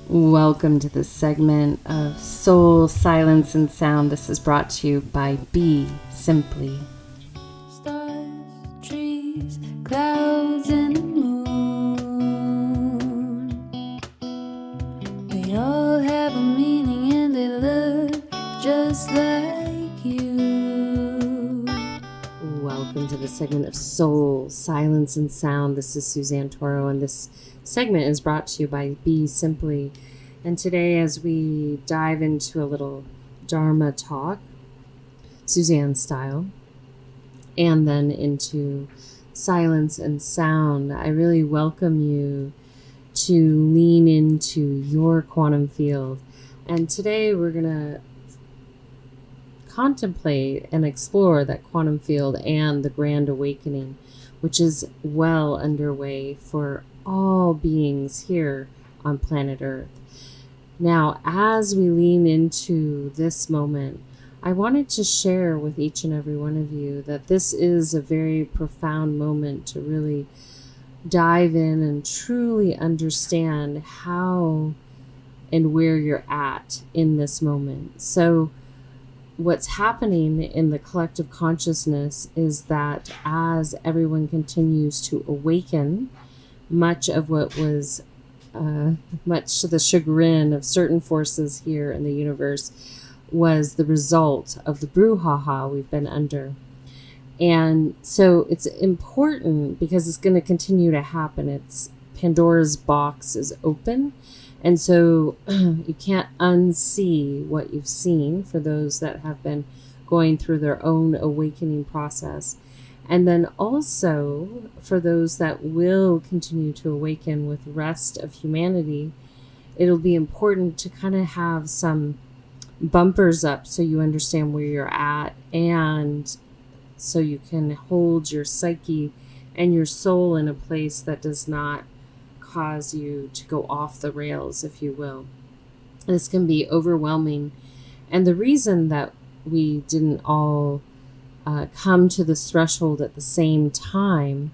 Welcome to this segment of Soul, Silence, and Sound. This is brought to you by BeSimply. Stars, trees, clouds, and the moon. They all have a meaning and they look just like you. Welcome to the segment of Soul, Silence, and Sound. This is Suzannetoro, and this segment is brought to you by BeSimply. And today, as we dive into a little Dharma talk, Suzanne style, and then into silence and sound, I really welcome you to lean into your quantum field. And today we're going to contemplate and explore that quantum field and the grand awakening, which is well underway for all beings here on planet Earth. Now, as we lean into this moment, I wanted to share with each and every one of you that this is a very profound moment to really dive in and truly understand how and where you're at in this moment. So what's happening in the collective consciousness is that as everyone continues to awaken, much of what was much to the chagrin of certain forces here in the universe was the result of the brouhaha we've been under. And so it's important because it's going to continue to happen. It's Pandora's box is open. And so you can't unsee what you've seen for those that have been going through their own awakening process. And then also for those that will continue to awaken with the rest of humanity, it'll be important to kind of have some bumpers up so you understand where you're at, and so you can hold your psyche and your soul in a place that does not cause you to go off the rails, if you will. This can be overwhelming. And the reason that we didn't all come to this threshold at the same time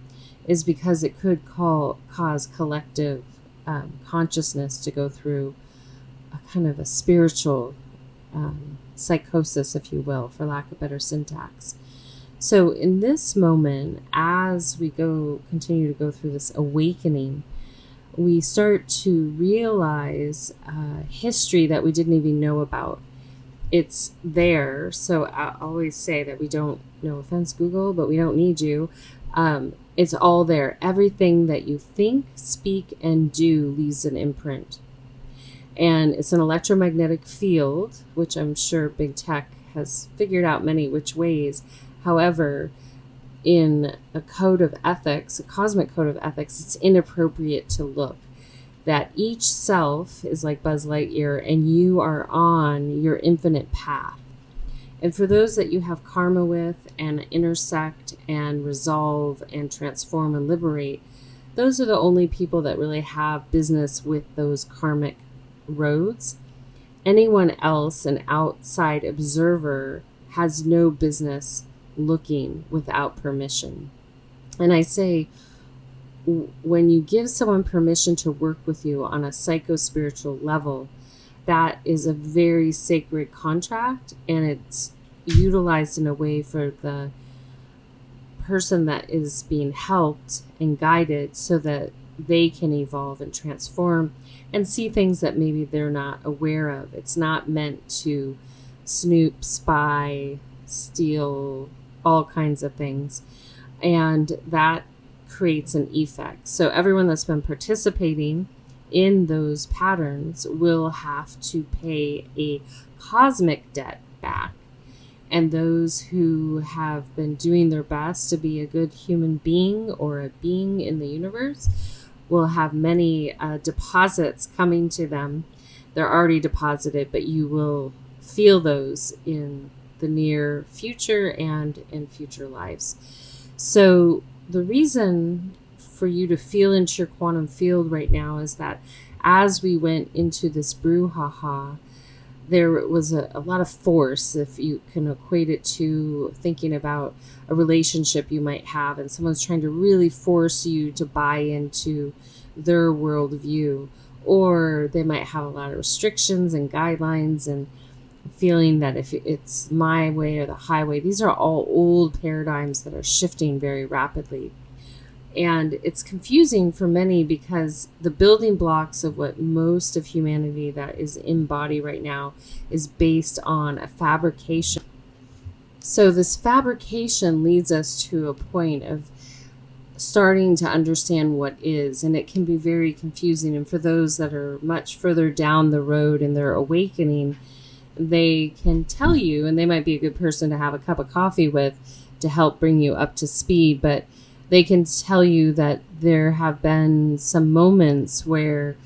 is because it could cause collective consciousness to go through a kind of a spiritual psychosis, if you will, for lack of better syntax. So in this moment, as we continue to go through this awakening, we start to realize history that we didn't even know about. It's there. So I always say that we don't, no offense, Google, but we don't need you. It's all there. Everything that you think, speak, and do leaves an imprint. And it's an electromagnetic field, which I'm sure big tech has figured out many which ways. However, in a code of ethics, a cosmic code of ethics, it's inappropriate to look. That each self is like Buzz Lightyear and you are on your infinite path. And for those that you have karma with and intersect and resolve and transform and liberate, those are the only people that really have business with those karmic roads. Anyone else, an outside observer, has no business looking without permission. And I say, when you give someone permission to work with you on a psycho-spiritual level, that is a very sacred contract, and it's utilized in a way for the person that is being helped and guided so that they can evolve and transform and see things that maybe they're not aware of. It's not meant to snoop, spy, steal, all kinds of things. And that creates an effect. So everyone that's been participating in those patterns will have to pay a cosmic debt back. And those who have been doing their best to be a good human being or a being in the universe will have many deposits coming to them. They're already deposited, but you will feel those in the near future and in future lives. So the reason for you to feel into your quantum field right now is that as we went into this brouhaha, there was a lot of force, if you can equate it to thinking about a relationship you might have and someone's trying to really force you to buy into their worldview, or they might have a lot of restrictions and guidelines and feeling that if it's my way or the highway. These are all old paradigms that are shifting very rapidly. And it's confusing for many because the building blocks of what most of humanity that is in body right now is based on a fabrication. So this fabrication leads us to a point of starting to understand what is, and it can be very confusing. And for those that are much further down the road in their awakening, they can tell you, and they might be a good person to have a cup of coffee with to help bring you up to speed, but they can tell you that there have been some moments where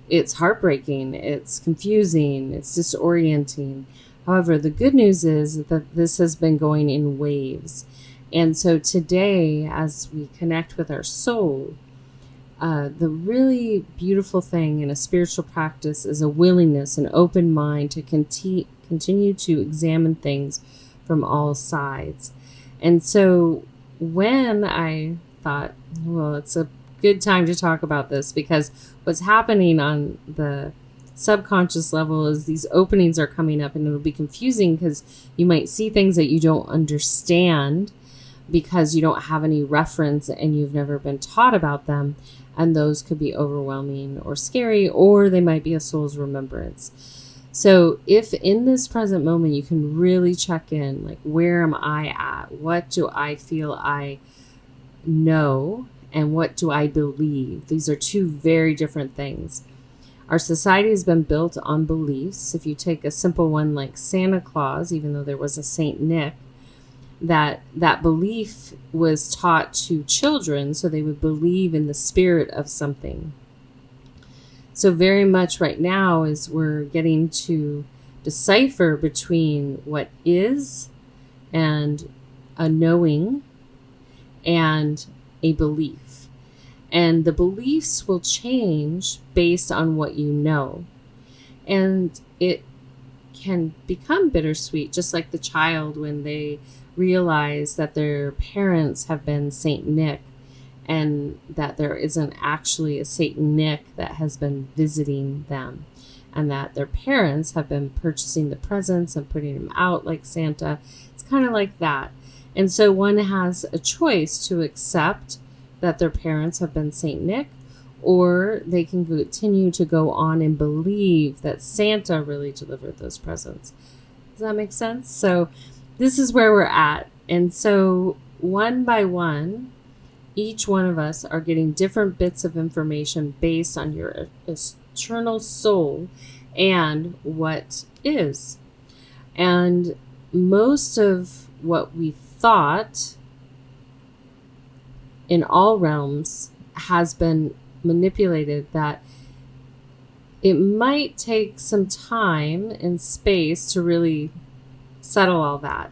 it's heartbreaking, it's confusing, it's disorienting. However, the good news is that this has been going in waves. And so today, as we connect with our soul, the really beautiful thing in a spiritual practice is a willingness, an open mind to continue to examine things from all sides. And so when I thought, well, it's a good time to talk about this, because what's happening on the subconscious level is these openings are coming up, and it'll be confusing because you might see things that you don't understand because you don't have any reference and you've never been taught about them. And those could be overwhelming or scary, or they might be a soul's remembrance. So if in this present moment you can really check in, like, where am I at? What do I feel I know? And what do I believe? These are two very different things. Our society has been built on beliefs. If you take a simple one like Santa Claus, even though there was a Saint Nick, that belief was taught to children so they would believe in the spirit of something. So very much right now is we're getting to decipher between what is and a knowing and a belief. And the beliefs will change based on what you know. And it can become bittersweet, just like the child when they realize that their parents have been Saint Nick and that there isn't actually a Saint Nick that has been visiting them, and that their parents have been purchasing the presents and putting them out like Santa. It's kind of like that. And so one has a choice to accept that their parents have been Saint Nick, or they can continue to go on and believe that Santa really delivered those presents. Does that make sense? So this is where we're at. And so one by one, each one of us are getting different bits of information based on your eternal soul and what is. And most of what we thought in all realms has been manipulated, that it might take some time and space to really settle all that,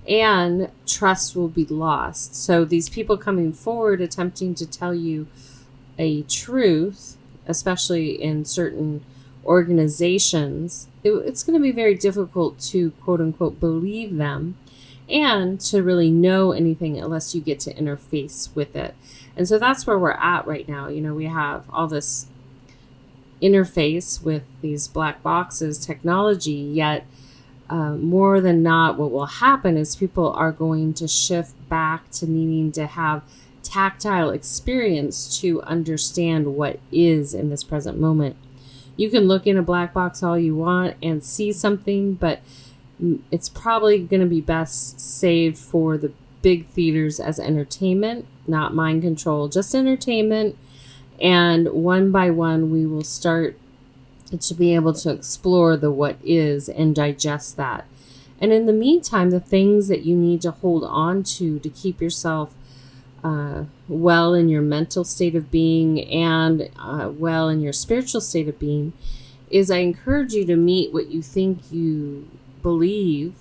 and trust will be lost. So these people coming forward attempting to tell you a truth, especially in certain organizations, it's going to be very difficult to quote unquote believe them and to really know anything unless you get to interface with it. And so that's where we're at right now. You know, we have all this interface with these black boxes, technology, yet more than not, what will happen is people are going to shift back to needing to have tactile experience to understand what is in this present moment. You can look in a black box all you want and see something, but it's probably going to be best saved for the big theaters as entertainment, not mind control, just entertainment. And one by one, we will start to be able to explore the what is and digest that. And in the meantime, the things that you need to hold on to keep yourself well in your mental state of being and well in your spiritual state of being is, I encourage you to meet what you think you believe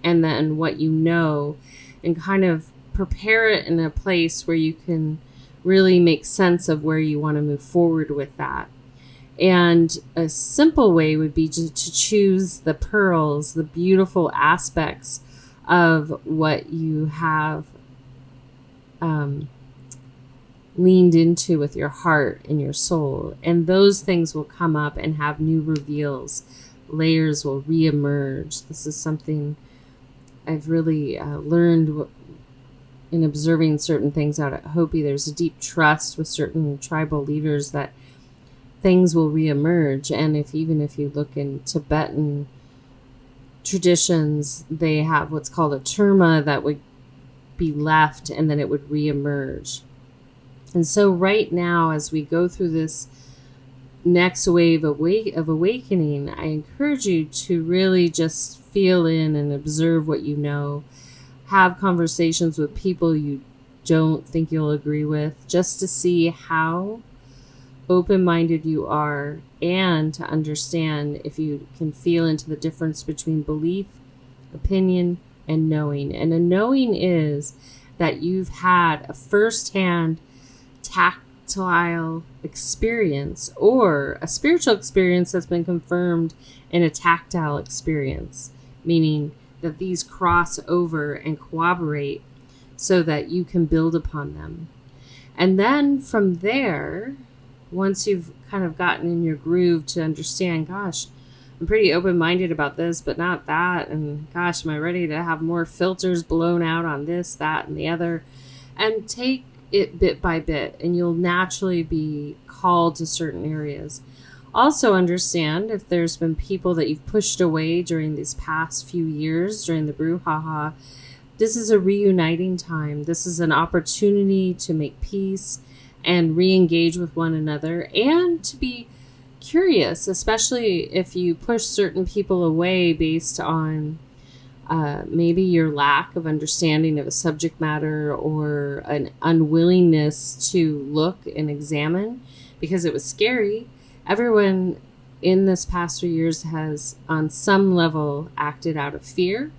and then what you know, and kind of prepare it in a place where you can really make sense of where you want to move forward with that. And a simple way would be to choose the pearls, the beautiful aspects of what you have leaned into with your heart and your soul. And those things will come up and have new reveals. Layers will reemerge. This is something I've really learned in observing certain things out at Hopi. There's a deep trust with certain tribal leaders that things will reemerge. And even if you look in Tibetan traditions, they have what's called a terma that would be left and then it would reemerge. And so right now, as we go through this next wave of awakening, I encourage you to really just feel in and observe what you know. Have conversations with people you don't think you'll agree with, just to see how open-minded you are and to understand if you can feel into the difference between belief, opinion, and knowing. And a knowing is that you've had a first-hand tactile experience or a spiritual experience that's been confirmed in a tactile experience, meaning that these cross over and cooperate so that you can build upon them. And then from there, once you've kind of gotten in your groove to understand, gosh, I'm pretty open-minded about this, but not that. And gosh, am I ready to have more filters blown out on this, that, and the other? And take it bit by bit, and you'll naturally be called to certain areas. Also understand if there's been people that you've pushed away during these past few years, during the brouhaha, this is a reuniting time. This is an opportunity to make peace and re-engage with one another and to be curious, especially if you push certain people away based on maybe your lack of understanding of a subject matter or an unwillingness to look and examine because it was scary. Everyone in this past 3 years has on some level acted out of fear.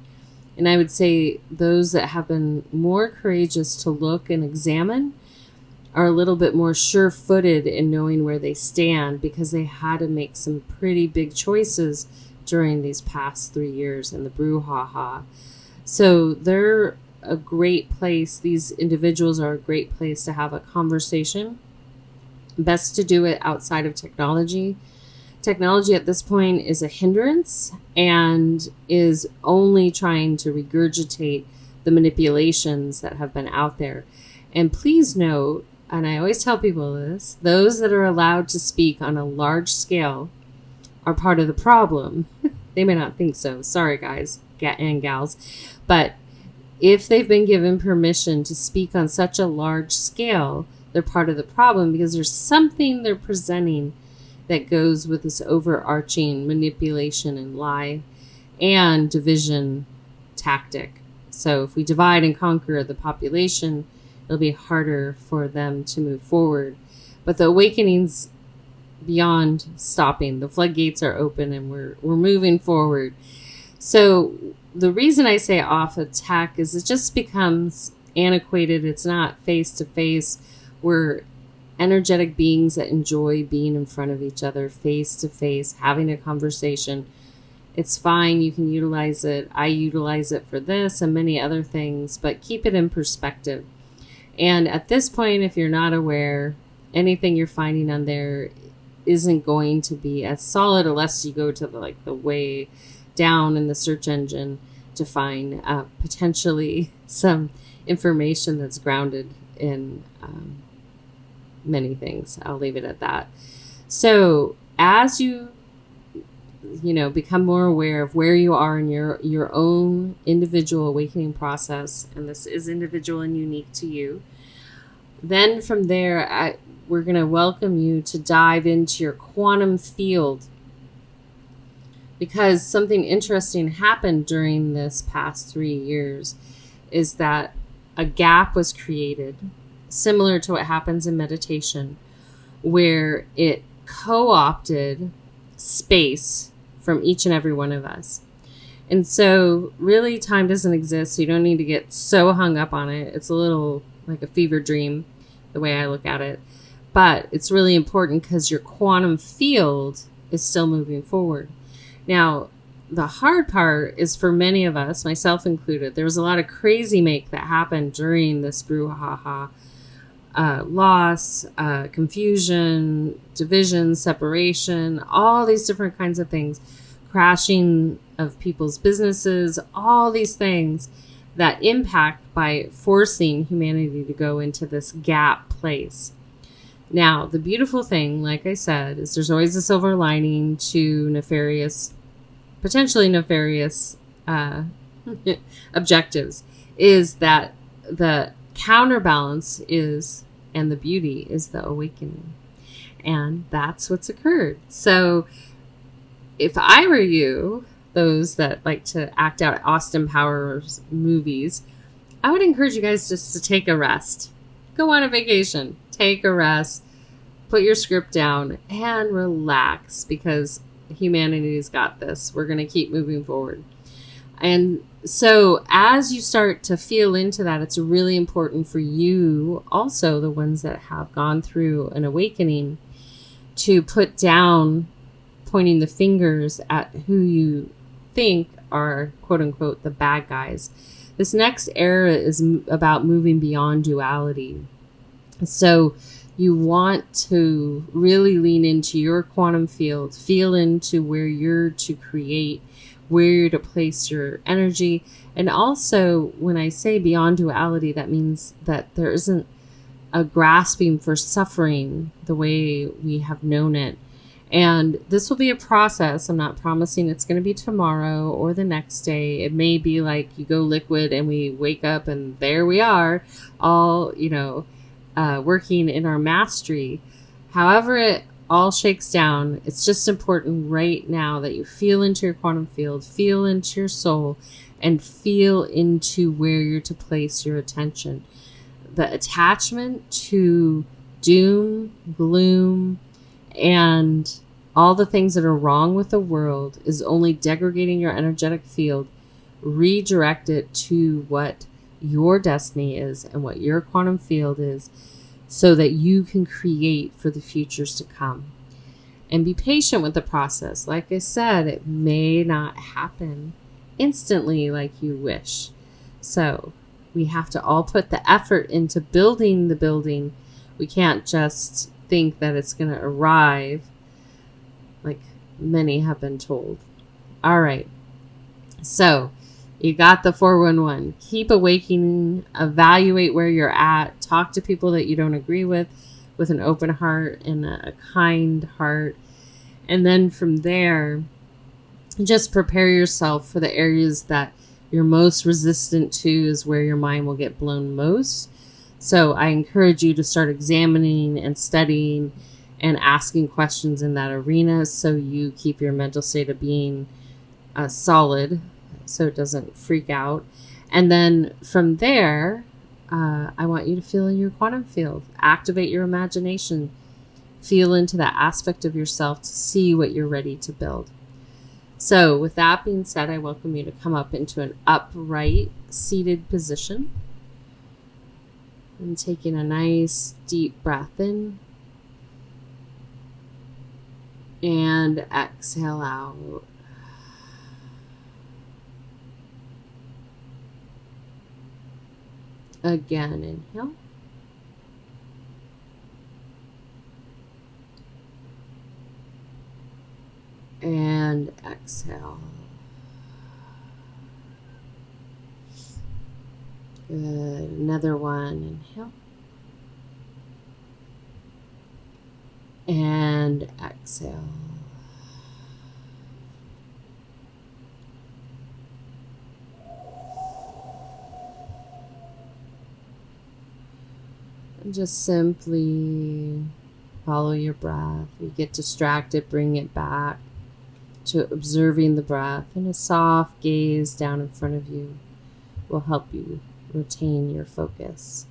And I would say those that have been more courageous to look and examine are a little bit more sure-footed in knowing where they stand because they had to make some pretty big choices during these past 3 years in the brouhaha. So they're a great place. These individuals are a great place to have a conversation. Best to do it outside of technology. Technology at this point is a hindrance and is only trying to regurgitate the manipulations that have been out there. And please note, and I always tell people this, those that are allowed to speak on a large scale are part of the problem. They may not think so. Sorry, guys and gals. But if they've been given permission to speak on such a large scale, they're part of the problem because there's something they're presenting that goes with this overarching manipulation and lie and division tactic. So if we divide and conquer the population, it'll be harder for them to move forward. But the awakening's beyond stopping. The floodgates are open and we're moving forward. So the reason I say off of tech is it just becomes antiquated. It's not face to face. We're energetic beings that enjoy being in front of each other, face to face, having a conversation. It's fine. You can utilize it. I utilize it for this and many other things, but keep it in perspective. And at this point, if you're not aware, anything you're finding on there isn't going to be as solid unless you go to the way down in the search engine to find potentially some information that's grounded in many things. I'll leave it at that. So as you become more aware of where you are in your own individual awakening process, and this is individual and unique to you, then from there, we're going to welcome you to dive into your quantum field, because something interesting happened during this past 3 years is that a gap was created, similar to what happens in meditation, where it co-opted space from each and every one of us. And so really time doesn't exist, so you don't need to get so hung up on it. It's a little like a fever dream, the way I look at it. But it's really important because your quantum field is still moving forward. Now, the hard part is for many of us, myself included, there was a lot of crazy make that happened during this brouhaha. loss, confusion, division, separation, all these different kinds of things, crashing of people's businesses, all these things that impact by forcing humanity to go into this gap place. Now, the beautiful thing, like I said, is there's always a silver lining to potentially nefarious objectives, is that the counterbalance is, and the beauty is, the awakening. And that's what's occurred. So if I were you, those that like to act out Austin Powers movies, I would encourage you guys just to take a rest. Go on a vacation. Take a rest. Put your script down and relax, because humanity's got this. We're going to keep moving forward. And so as you start to feel into that, it's really important for you, also the ones that have gone through an awakening, to put down pointing the fingers at who you think are, quote unquote, the bad guys. This next era is about moving beyond duality. So you want to really lean into your quantum field, feel into where you're to create, where you're to place your energy. And also, when I say beyond duality, that means that there isn't a grasping for suffering the way we have known it. And this will be a process. I'm not promising it's going to be tomorrow or the next day. It may be like you go liquid and we wake up and there we are, all, working in our mastery. However it all shakes down, it's just important right now that you feel into your quantum field, feel into your soul, and feel into where you're to place your attention. The attachment to doom, gloom, and all the things that are wrong with the world is only degrading your energetic field. Redirect it to what your destiny is and what your quantum field is, so that you can create for the futures to come. And be patient with the process. Like I said, it may not happen instantly like you wish. So we have to all put the effort into building the building. We can't just think that it's going to arrive like many have been told. All right. So you got the 411. Keep awakening. Evaluate where you're at. Talk to people that you don't agree with an open heart and a kind heart. And then from there, just prepare yourself for the areas that you're most resistant to, is where your mind will get blown most. So I encourage you to start examining and studying and asking questions in that arena, so you keep your mental state of being solid, so it doesn't freak out. And then from there, I want you to feel in your quantum field. Activate your imagination. Feel into that aspect of yourself to see what you're ready to build. So with that being said, I welcome you to come up into an upright seated position. And taking a nice deep breath in. And exhale out. Again, inhale. And exhale. Good. Another one. Inhale. And exhale. And just simply follow your breath. You get distracted, bring it back to observing the breath, and a soft gaze down in front of you will help you retain your focus.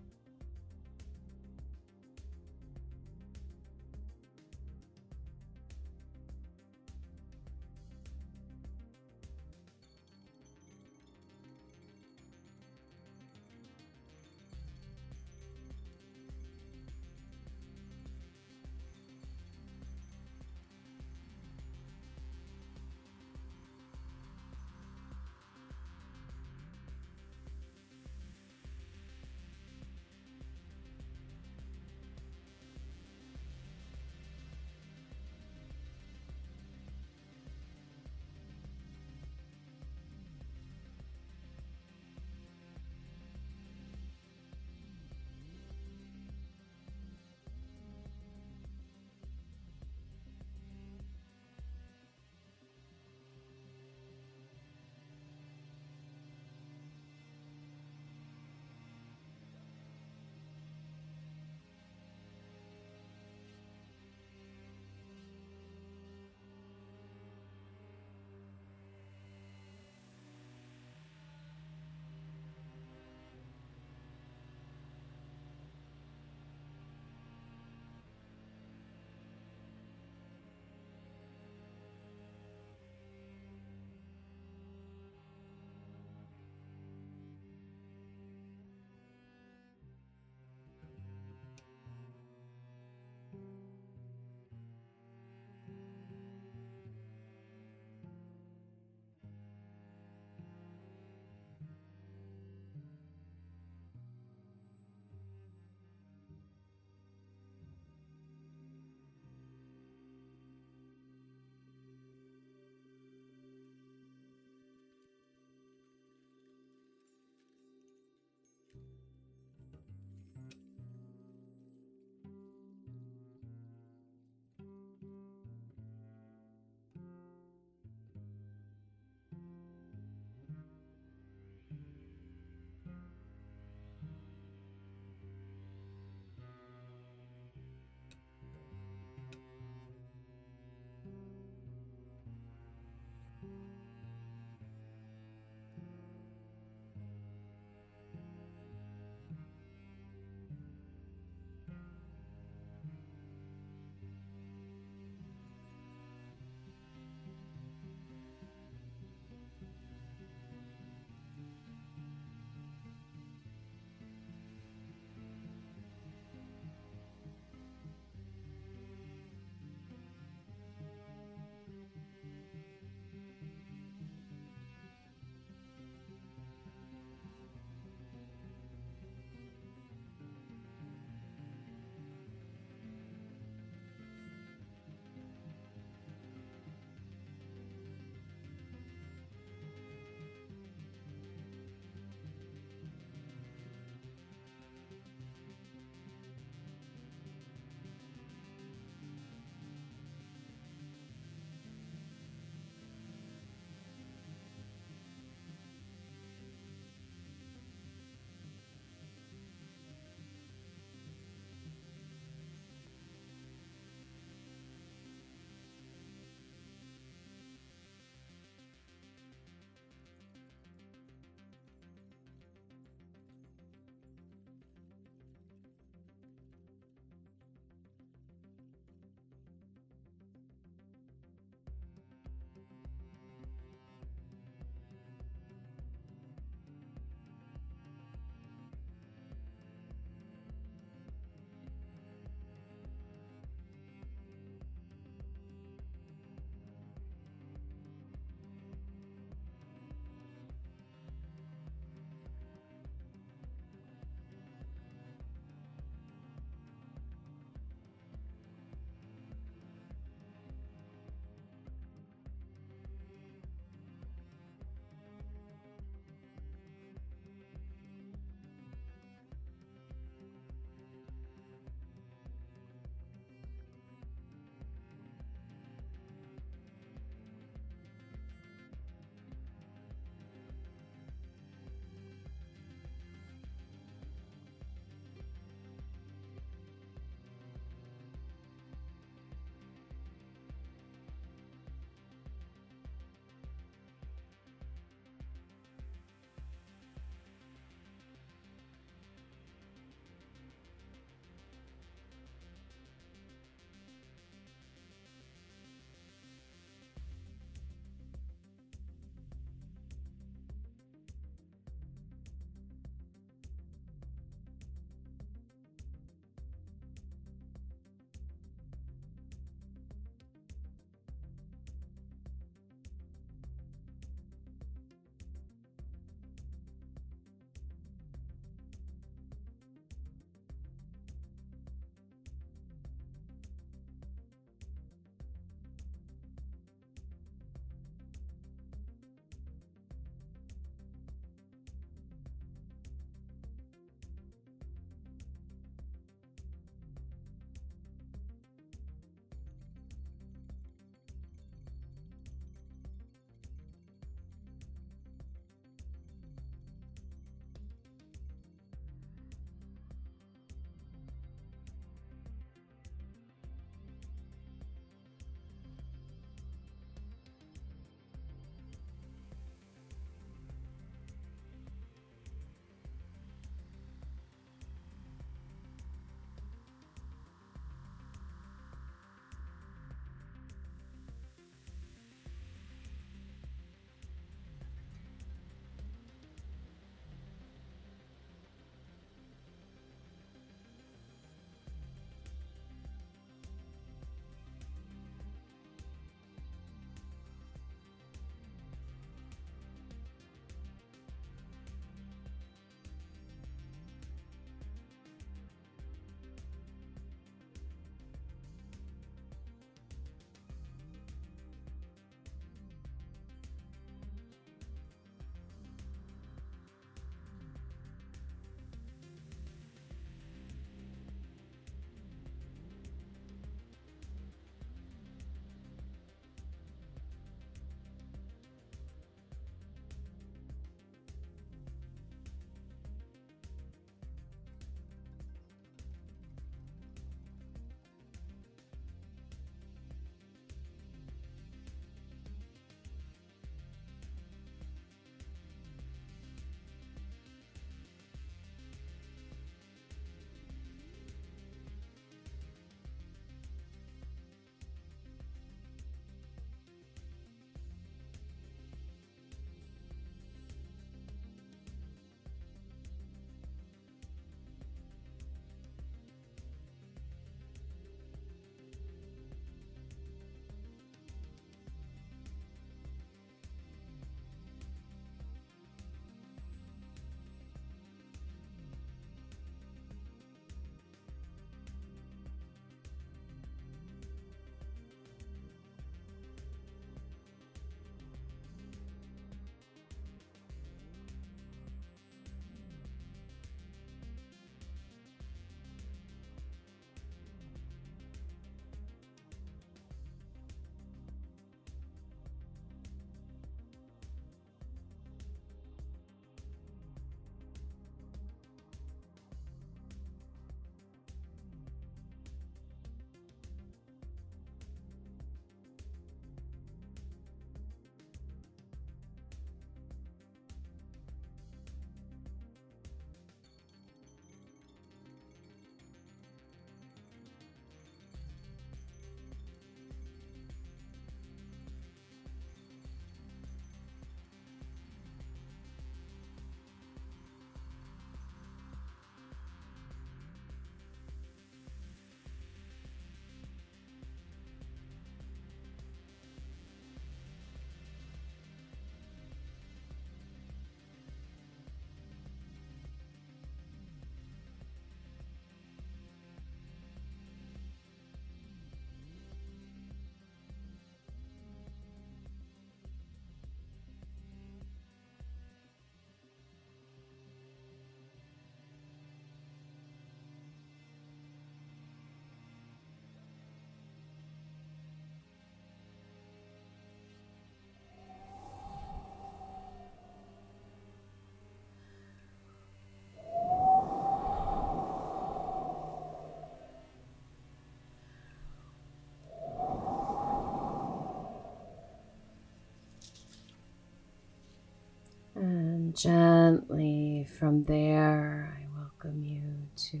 Gently from there, I welcome you to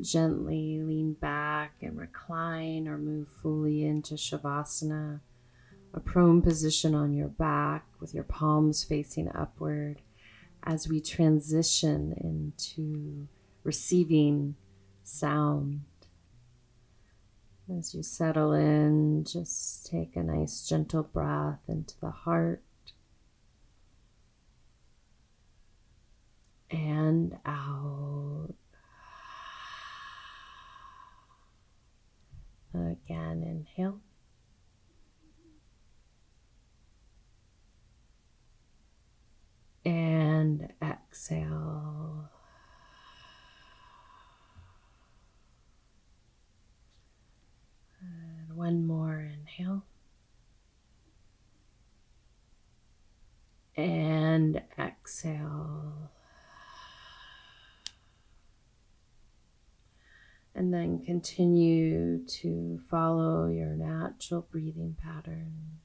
gently lean back and recline or move fully into Shavasana, a prone position on your back with your palms facing upward as we transition into receiving sound. As you settle in, just take a nice gentle breath into the heart and out. Again, inhale. And exhale. And one more inhale. And exhale. And then continue to follow your natural breathing pattern.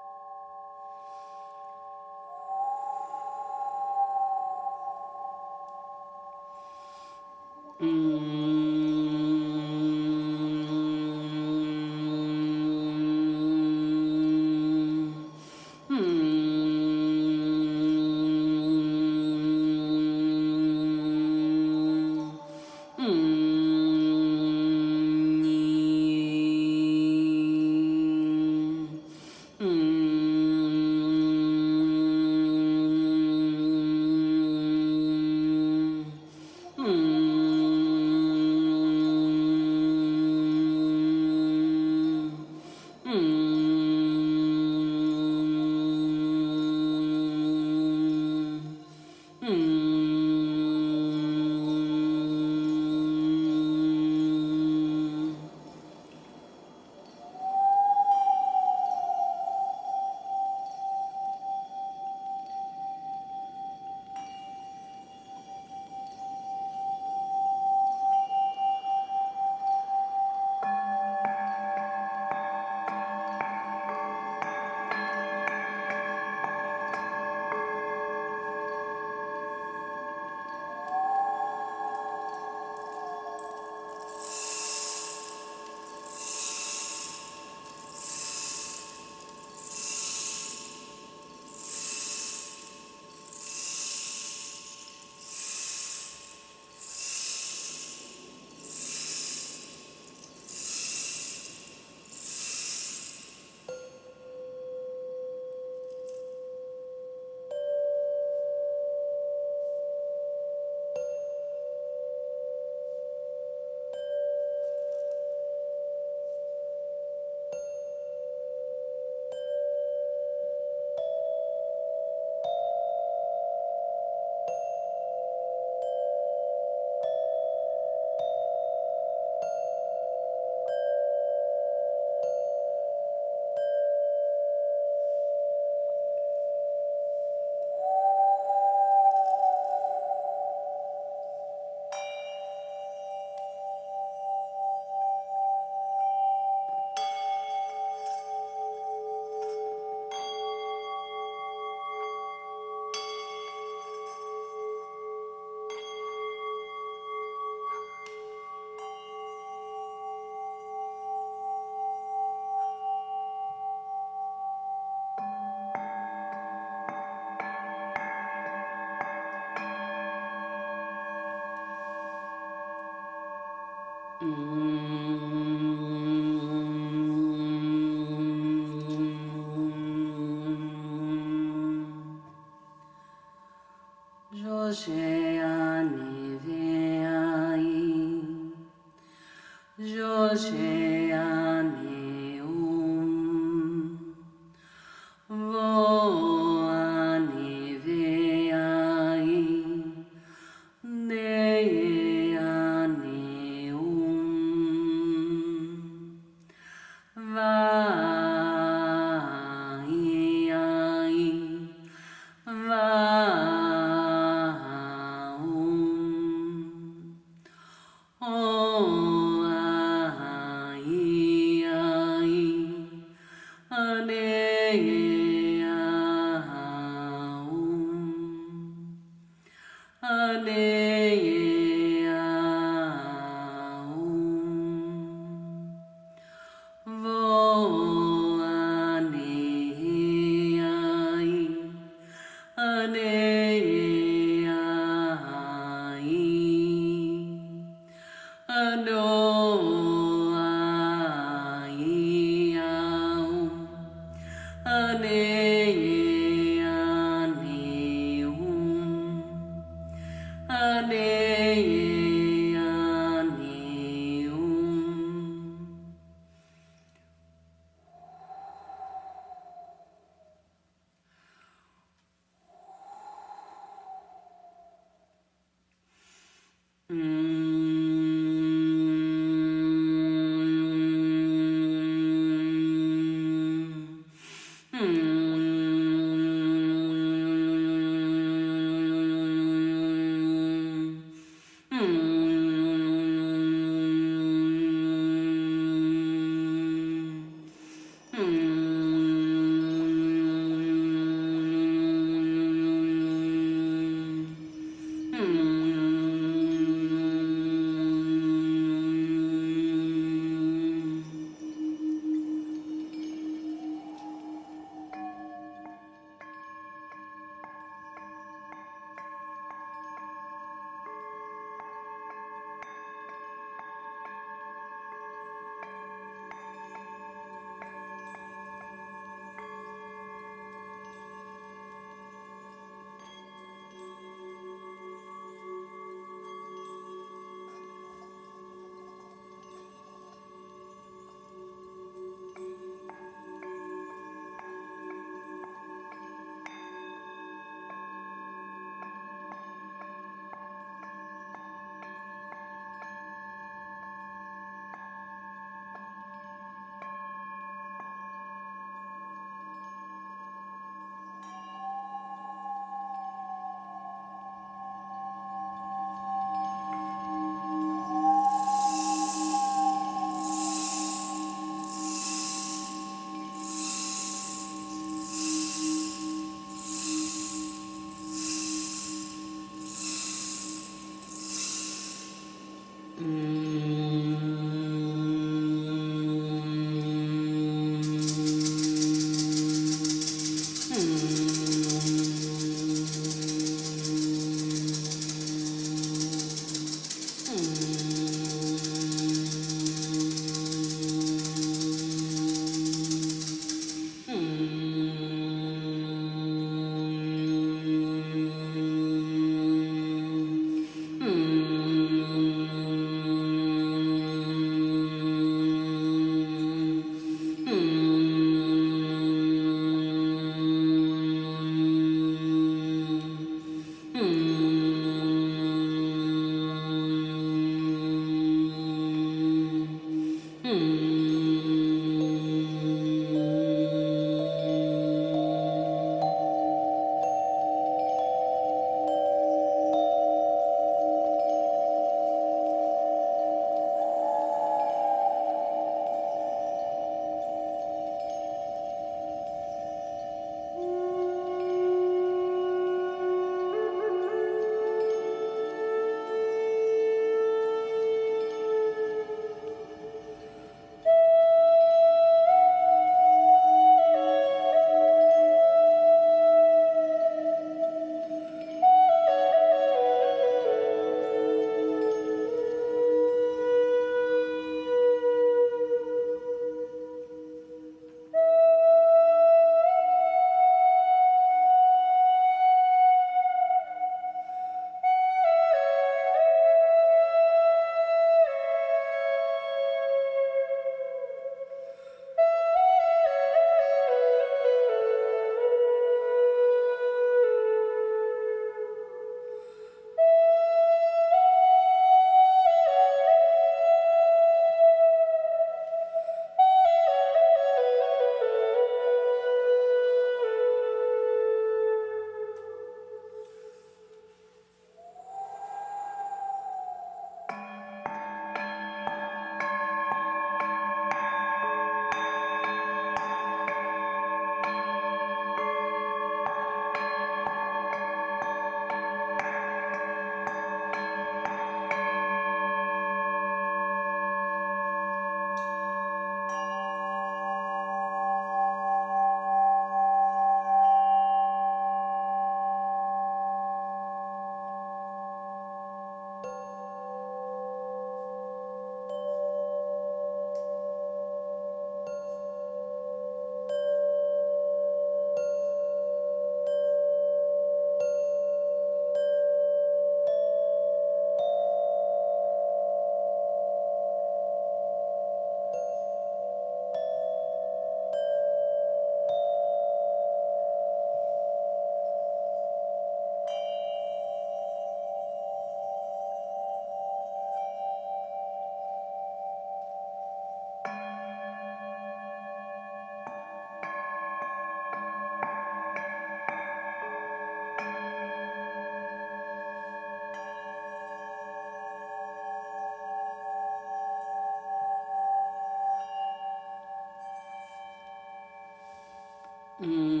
Hmm.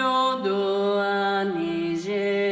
Do do ani je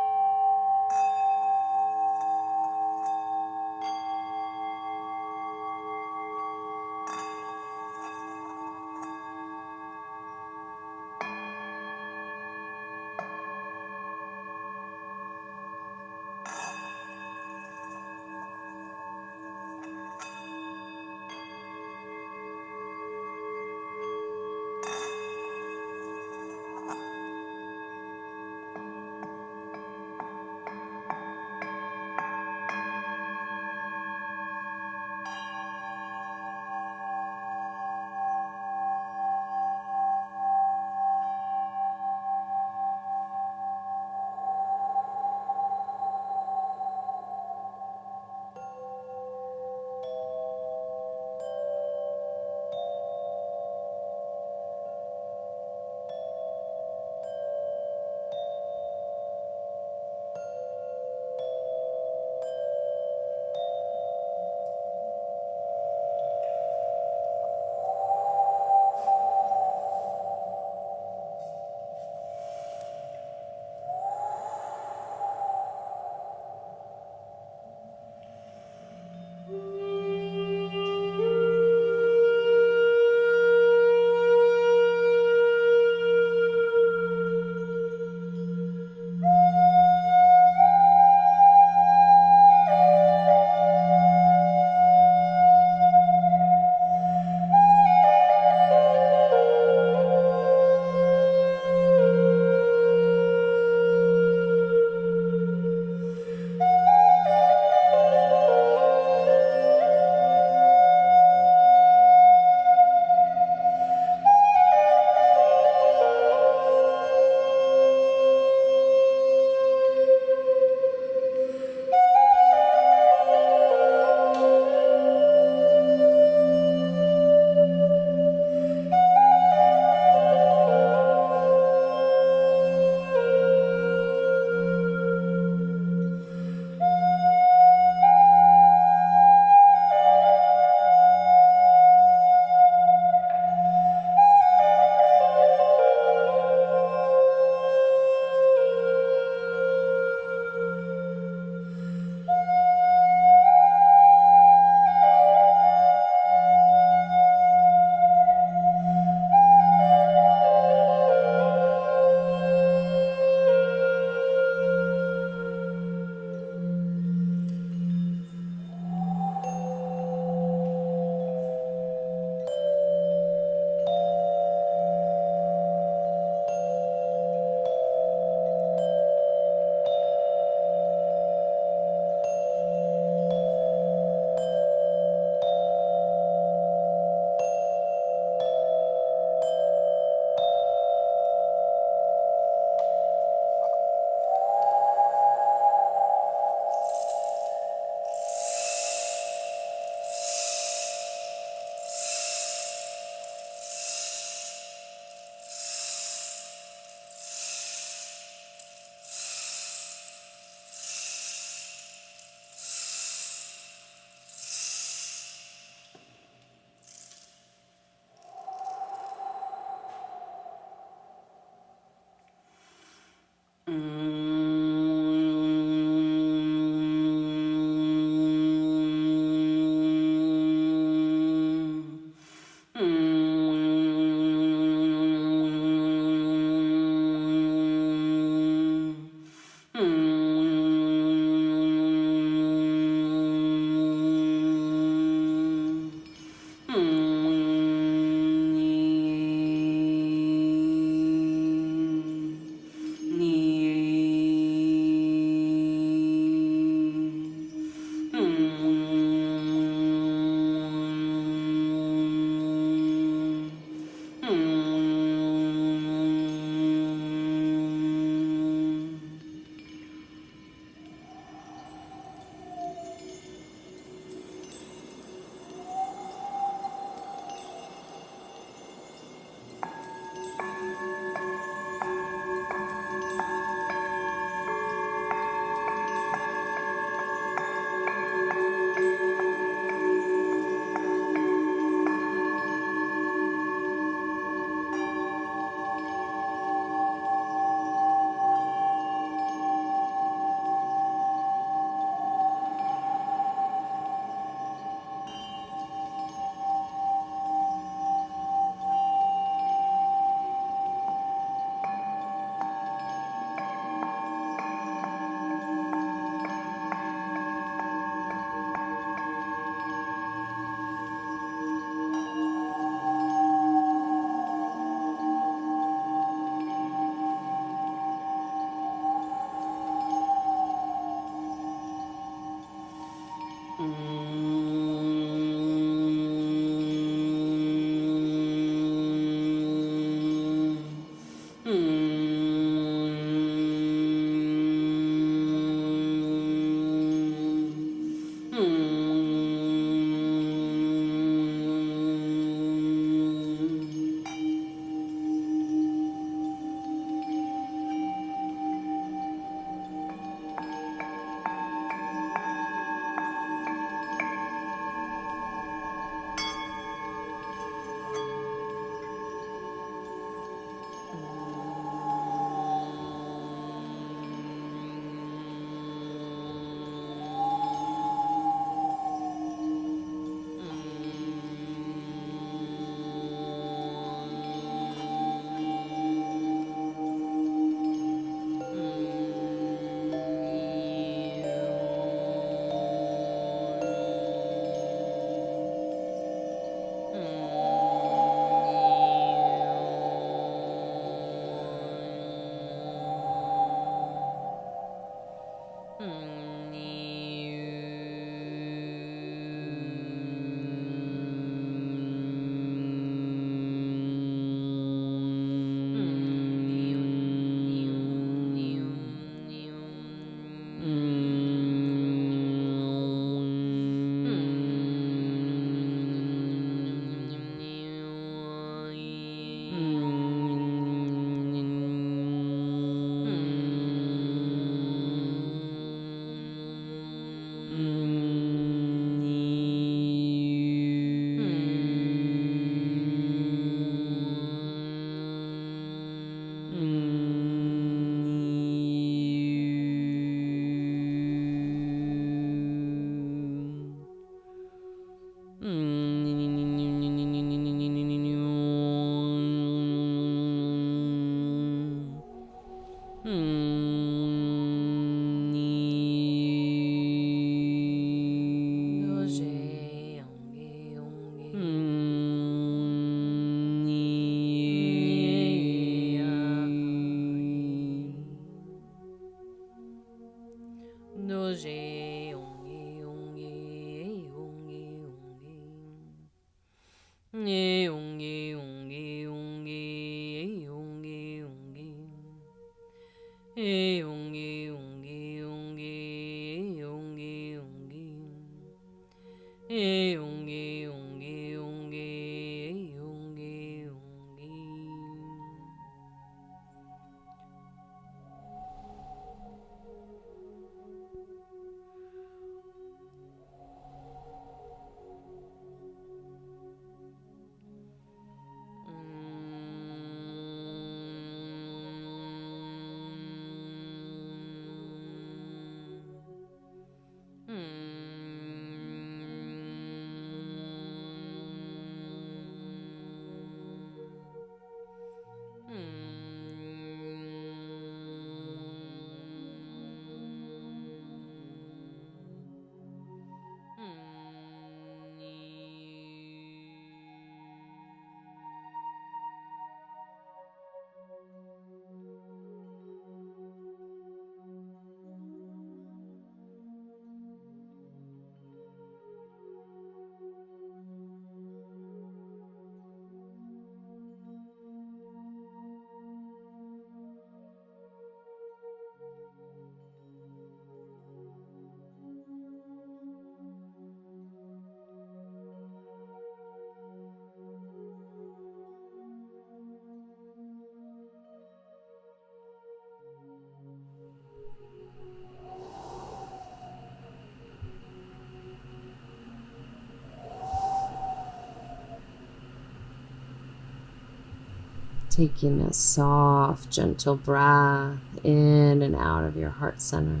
Taking a soft, gentle breath in and out of your heart center.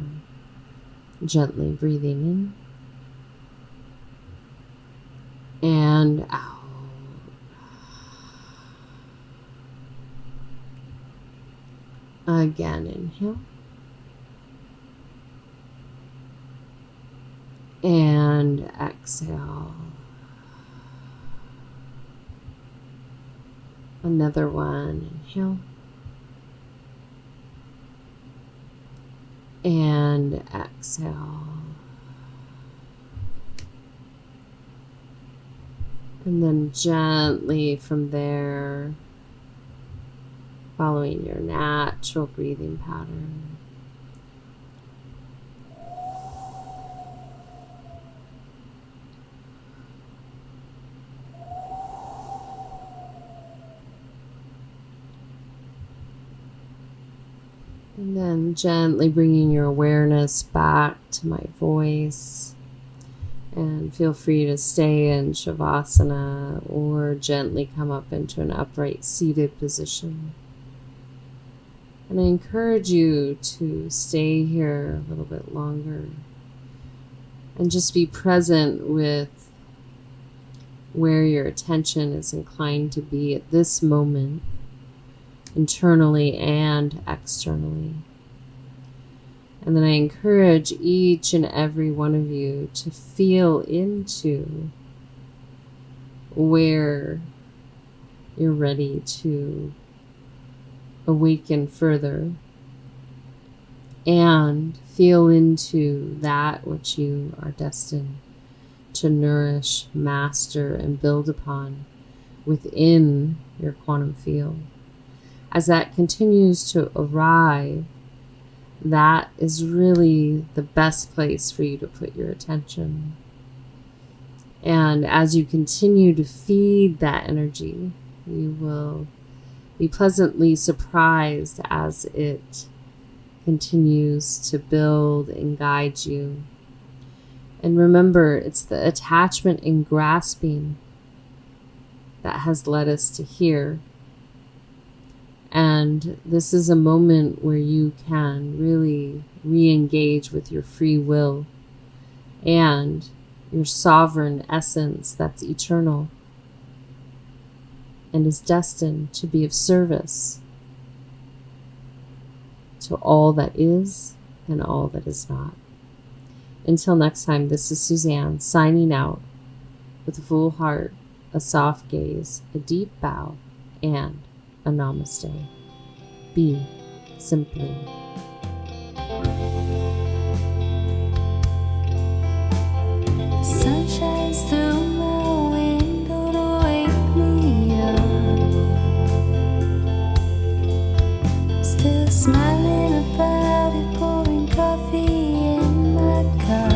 Gently breathing in and out. Again, inhale. And exhale. Another one, inhale. And exhale. And then gently from there, following your natural breathing pattern, and then gently bringing your awareness back to my voice. And feel free to stay in Shavasana or gently come up into an upright seated position. And I encourage you to stay here a little bit longer and just be present with where your attention is inclined to be at this moment, internally and externally. And then I encourage each and every one of you to feel into where you're ready to awaken further. and feel into that which you are destined to nourish, master, and build upon within your quantum field. As that continues to arrive, that is really the best place for you to put your attention. And as you continue to feed that energy, you will be pleasantly surprised as it continues to build and guide you. And remember, it's the attachment and grasping that has led us to here. And this is a moment where you can really re-engage with your free will and your sovereign essence that's eternal and is destined to be of service to all that is and all that is not. Until next time, this is Suzanne signing out with a full heart, a soft gaze, a deep bow, and a namaste. Be simply. The sun shines through my window to wake me up. Still smiling about it, pouring coffee in my cup.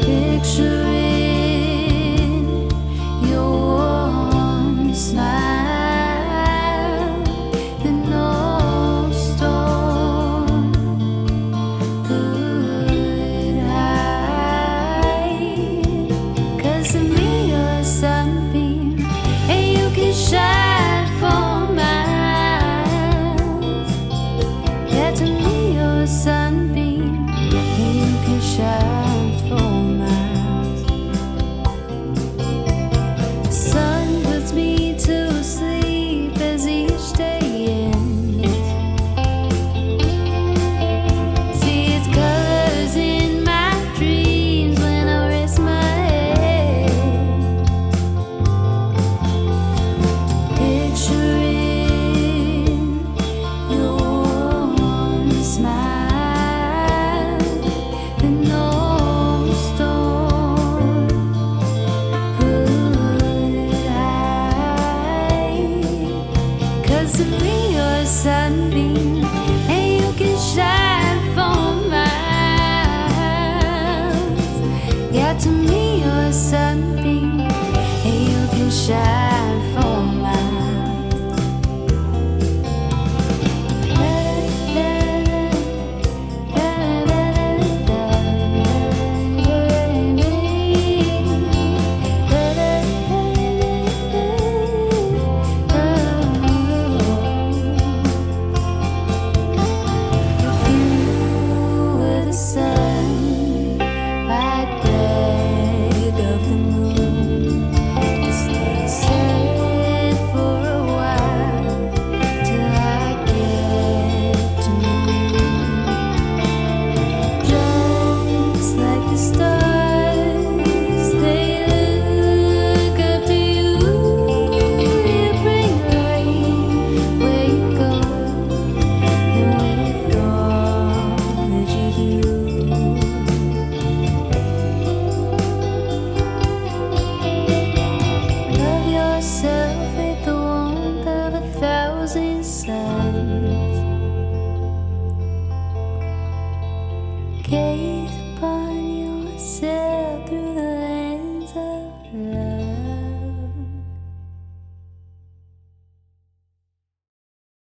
Picturing your warm smile, that no storm could hide. 'Cause to me you're a sunbeam, and you can shine for miles. Yeah, to me you're a sunbeam, and you can shine for miles. The sun puts me to sleep as each day ends. See its colors in my dreams when I rest my head. Picturing your warm smile, that no storm could hide. 'Cause to me you're a sunbeam, and you can shine for miles. Yeah, to me you're a sunbeam, and you can shine